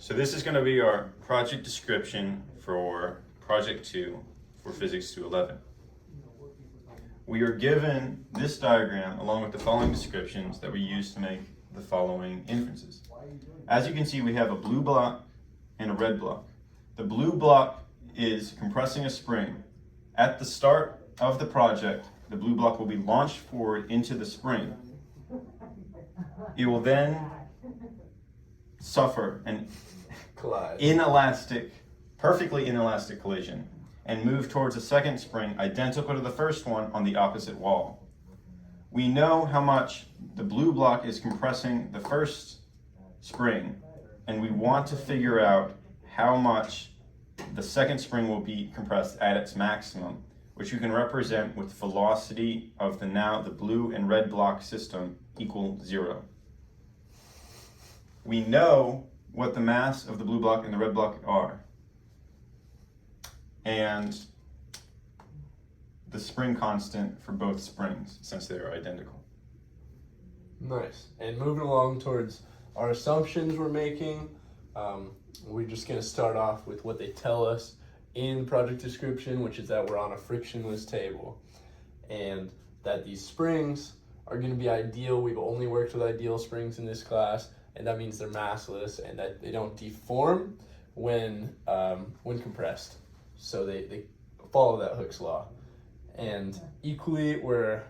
So this is going to be our project description for Project 2 for Physics 211. We are given this diagram along with the following descriptions that we use to make the following inferences. As you can see, we have a blue block and a red block. The blue block is compressing a spring. At the start of the project, the blue block will be launched forward into the spring. It will then suffer an perfectly inelastic collision and move towards a second spring identical to the first one on the opposite wall. We know how much the blue block is compressing the first spring, and we want to figure out how much the second spring will be compressed at its maximum, which you can represent with velocity of the blue and red block system equal 0. We know what the mass of the blue block and the red block are, and the spring constant for both springs, since they are identical. Nice. And moving along towards our assumptions we're making, we're just going to start off with what they tell us in project description, which is that we're on a frictionless table and that these springs are going to be ideal. We've only worked with ideal springs in this class, and that means they're massless and that they don't deform when compressed. So they follow that Hooke's law. And equally, we're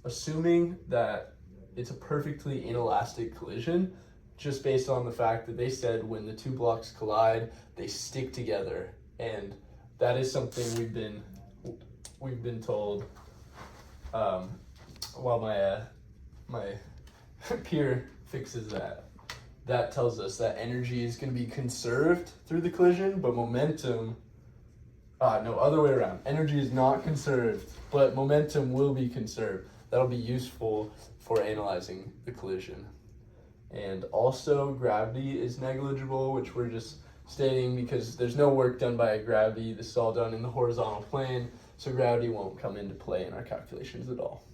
assuming that it's a perfectly inelastic collision just based on the fact that they said when the two blocks collide, they stick together. And that is something we've been told while my peer fixes that. That tells us that energy is going to be conserved through the collision, but momentum, other way around. Energy is not conserved, but momentum will be conserved. That'll be useful for analyzing the collision. And also gravity is negligible, which we're just stating because there's no work done by gravity. This is all done in the horizontal plane, so gravity won't come into play in our calculations at all.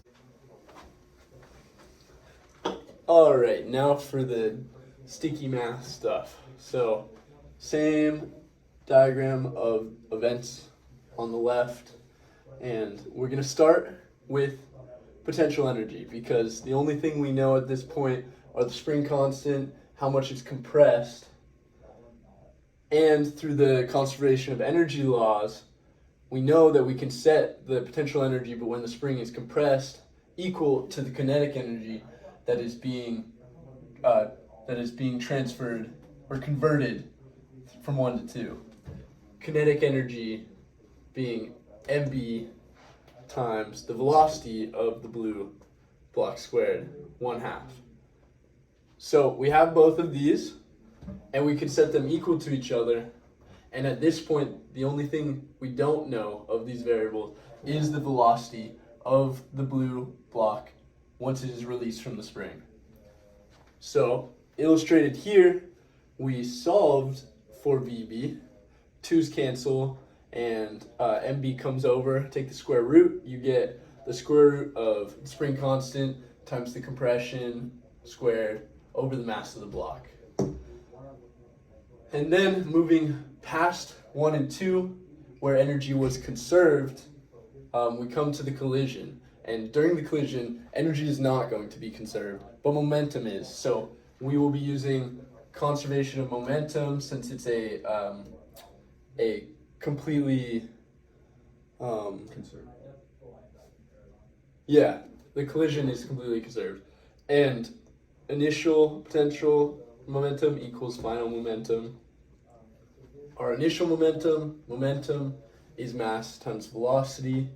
All right, now for the sticky math stuff. So same diagram of events on the left, and we're going to start with potential energy because the only thing we know at this point are the spring constant, how much it's compressed, and through the conservation of energy laws, we know that we can set the potential energy, but when the spring is compressed, equal to the kinetic energy that is being transferred or converted from 1 to 2. Kinetic energy being mb times the velocity of the blue block squared, 1/2. So we have both of these, and we can set them equal to each other. And at this point, the only thing we don't know of these variables is the velocity of the blue block once it is released from the spring. So illustrated here, we solved for VB. 2's cancel, and MB comes over. Take the square root. You get the square root of the spring constant times the compression squared over the mass of the block. And then moving past 1 and 2, where energy was conserved, we come to the collision. And during the collision, energy is not going to be conserved, but momentum is. So we will be using conservation of momentum since it's a completely Conserved. Yeah, the collision is completely conserved. And initial potential momentum equals final momentum. Our initial momentum is mass times velocity.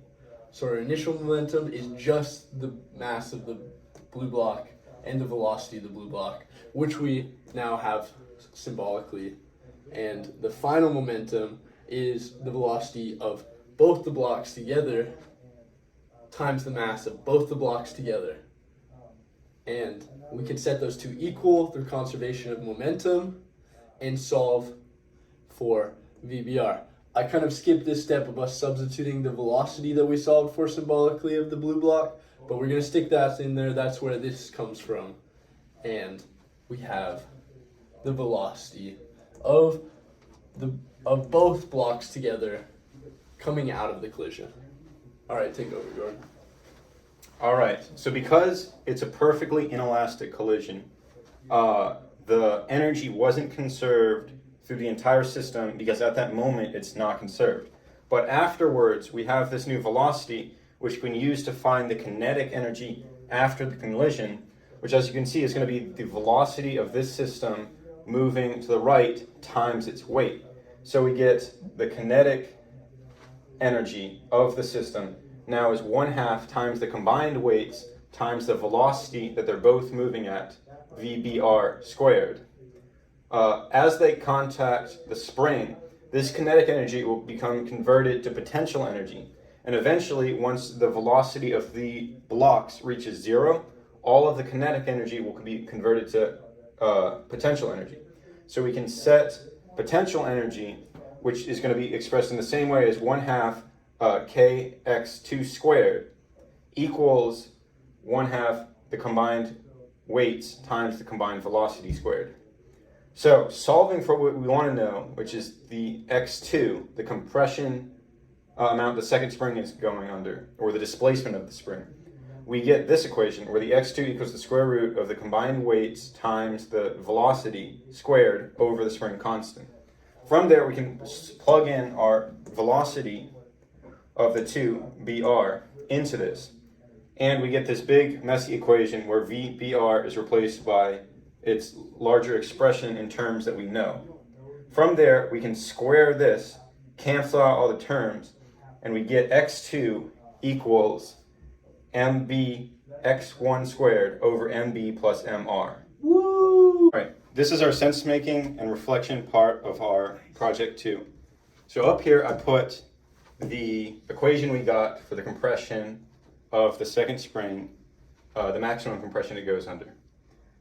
So our initial momentum is just the mass of the blue block and the velocity of the blue block, which we now have symbolically. And the final momentum is the velocity of both the blocks together times the mass of both the blocks together. And we can set those two equal through conservation of momentum and solve for VBR. I kind of skipped this step of us substituting the velocity that we solved for symbolically of the blue block, but we're going to stick that in there. That's where this comes from. And we have the velocity of both blocks together coming out of the collision. All right, take over, Jordan. All right, so because it's a perfectly inelastic collision, the energy wasn't conserved through the entire system because at that moment it's not conserved. But afterwards, we have this new velocity, which we can use to find the kinetic energy after the collision, which, as you can see, is going to be the velocity of this system moving to the right times its weight. So we get the kinetic energy of the system now is 1/2 times the combined weights times the velocity that they're both moving at, VBR squared. As they contact the spring, this kinetic energy will become converted to potential energy. And eventually, once the velocity of the blocks reaches 0, all of the kinetic energy will be converted to potential energy. So we can set potential energy, which is going to be expressed in the same way as 1/2 kx2 squared equals 1/2 the combined weights times the combined velocity squared. So solving for what we want to know, which is the x2, the compression amount the second spring is going under, or the displacement of the spring, we get this equation where the x2 equals the square root of the combined weights times the velocity squared over the spring constant. From there, we can plug in our velocity of the two, Br, into this. And we get this big, messy equation where VBr is replaced by its larger expression in terms that we know. From there, we can square this, cancel out all the terms, and we get x2 equals mb x1 squared over mb plus mr. Woo! All right, this is our sense-making and reflection part of our project 2. So up here, I put the equation we got for the compression of the second spring, the maximum compression it goes under.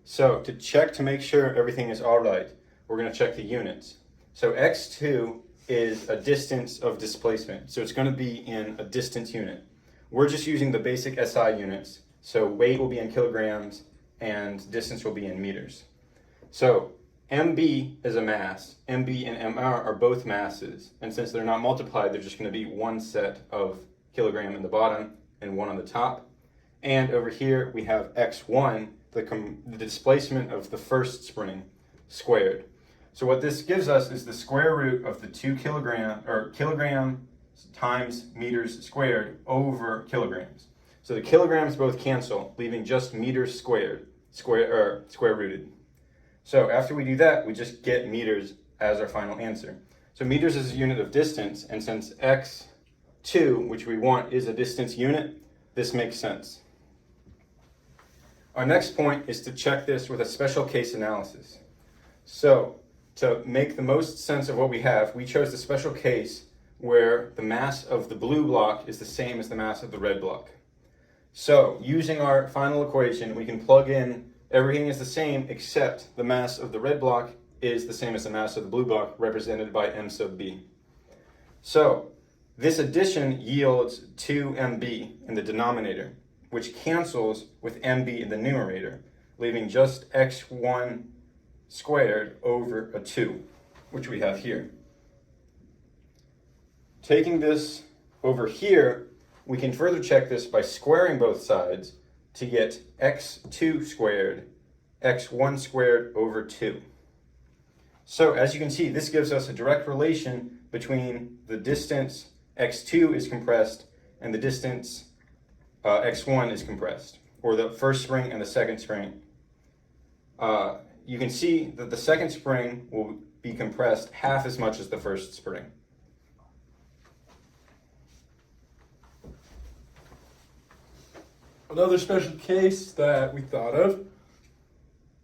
So to check to make sure everything is all right, we're going to check the units. So x2 is a distance of displacement, so it's going to be in a distance unit. We're just using the basic SI units, so weight will be in kilograms and distance will be in meters. So MB is a mass, MB and MR are both masses, and since they're not multiplied, they're just going to be one set of kilogram in the bottom and one on the top. And over here we have x1, the displacement of the first spring, squared. So what this gives us is the square root of the 2 kilogram times meters squared over kilograms. So the kilograms both cancel, leaving just meters squared, square rooted. So after we do that, we just get meters as our final answer. So meters is a unit of distance, and since x2, which we want, is a distance unit, this makes sense. Our next point is to check this with a special case analysis. So to make the most sense of what we have, we chose the special case where the mass of the blue block is the same as the mass of the red block. So using our final equation, we can plug in everything is the same except the mass of the red block is the same as the mass of the blue block, represented by m sub b. So this addition yields 2mb in the denominator, which cancels with mb in the numerator, leaving just x1 squared over a 2, which we have here. Taking this over here, we can further check this by squaring both sides to get x2 squared, x1 squared over 2. So as you can see, this gives us a direct relation between the distance x2 is compressed and the distance x1 is compressed, or the first spring and the second spring. You can see that the second spring will be compressed half as much as the first spring. Another special case that we thought of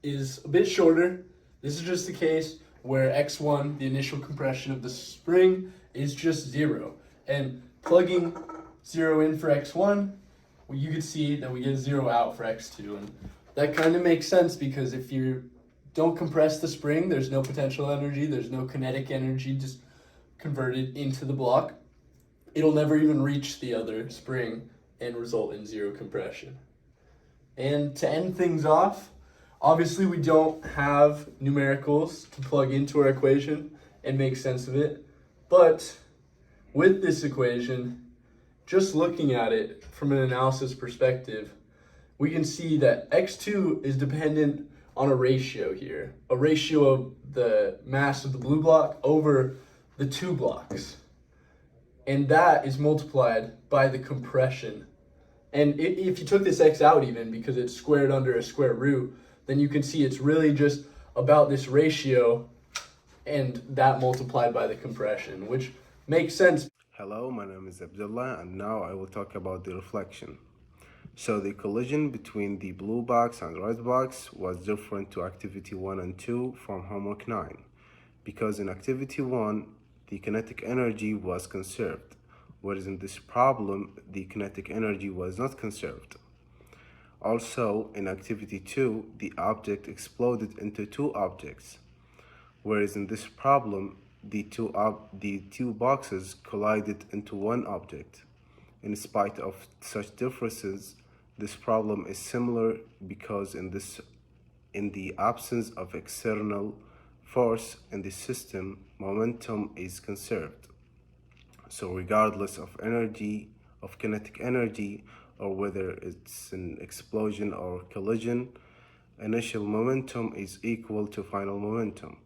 is a bit shorter. This is just a case where x1, the initial compression of the spring, is just 0. And plugging 0 in for x1, well, you can see that we get 0 out for x2. And that kind of makes sense because if you don't compress the spring, there's no potential energy, there's no kinetic energy just converted into the block. It'll never even reach the other spring and result in 0 compression. And to end things off, Obviously, we don't have numericals to plug into our equation and make sense of it, but with this equation, just looking at it from an analysis perspective, we can see that x2 is dependent on a ratio here, a ratio of the mass of the blue block over the two blocks. And that is multiplied by the compression. And if you took this x out even, because it's squared under a square root, then you can see it's really just about this ratio and that multiplied by the compression, which makes sense. Hello, my name is Abdullah, and now I will talk about the reflection. So the collision between the blue box and red box was different to activity 1 and 2 from homework 9, because in activity 1, the kinetic energy was conserved, whereas in this problem, the kinetic energy was not conserved. Also, in activity 2, the object exploded into two objects, whereas in this problem, the two boxes collided into one object. In spite of such differences, this problem is similar because in the absence of external force in the system, momentum is conserved. So regardless of kinetic energy, or whether it's an explosion or collision, initial momentum is equal to final momentum,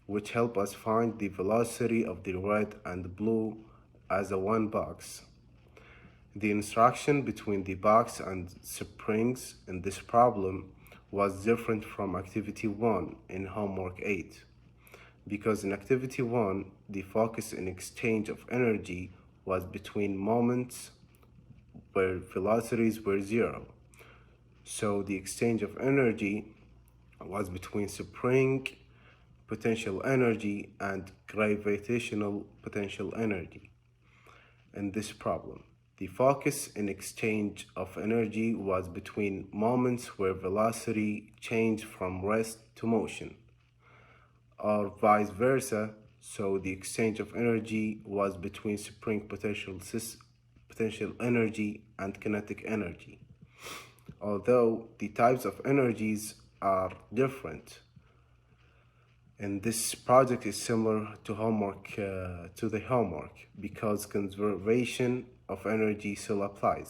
which help us find the velocity of the red and blue as a one box. The interaction between the box and springs in this problem was different from activity 1 in homework 8, because in activity 1, the focus in exchange of energy was between moments where velocities were zero. So the exchange of energy was between spring potential energy and gravitational potential energy. In this problem, the focus in exchange of energy was between moments where velocity changed from rest to motion, or vice versa. So the exchange of energy was between spring potential energy and kinetic energy. Although the types of energies are different, and this project is similar to the homework because conservation of energy still applies.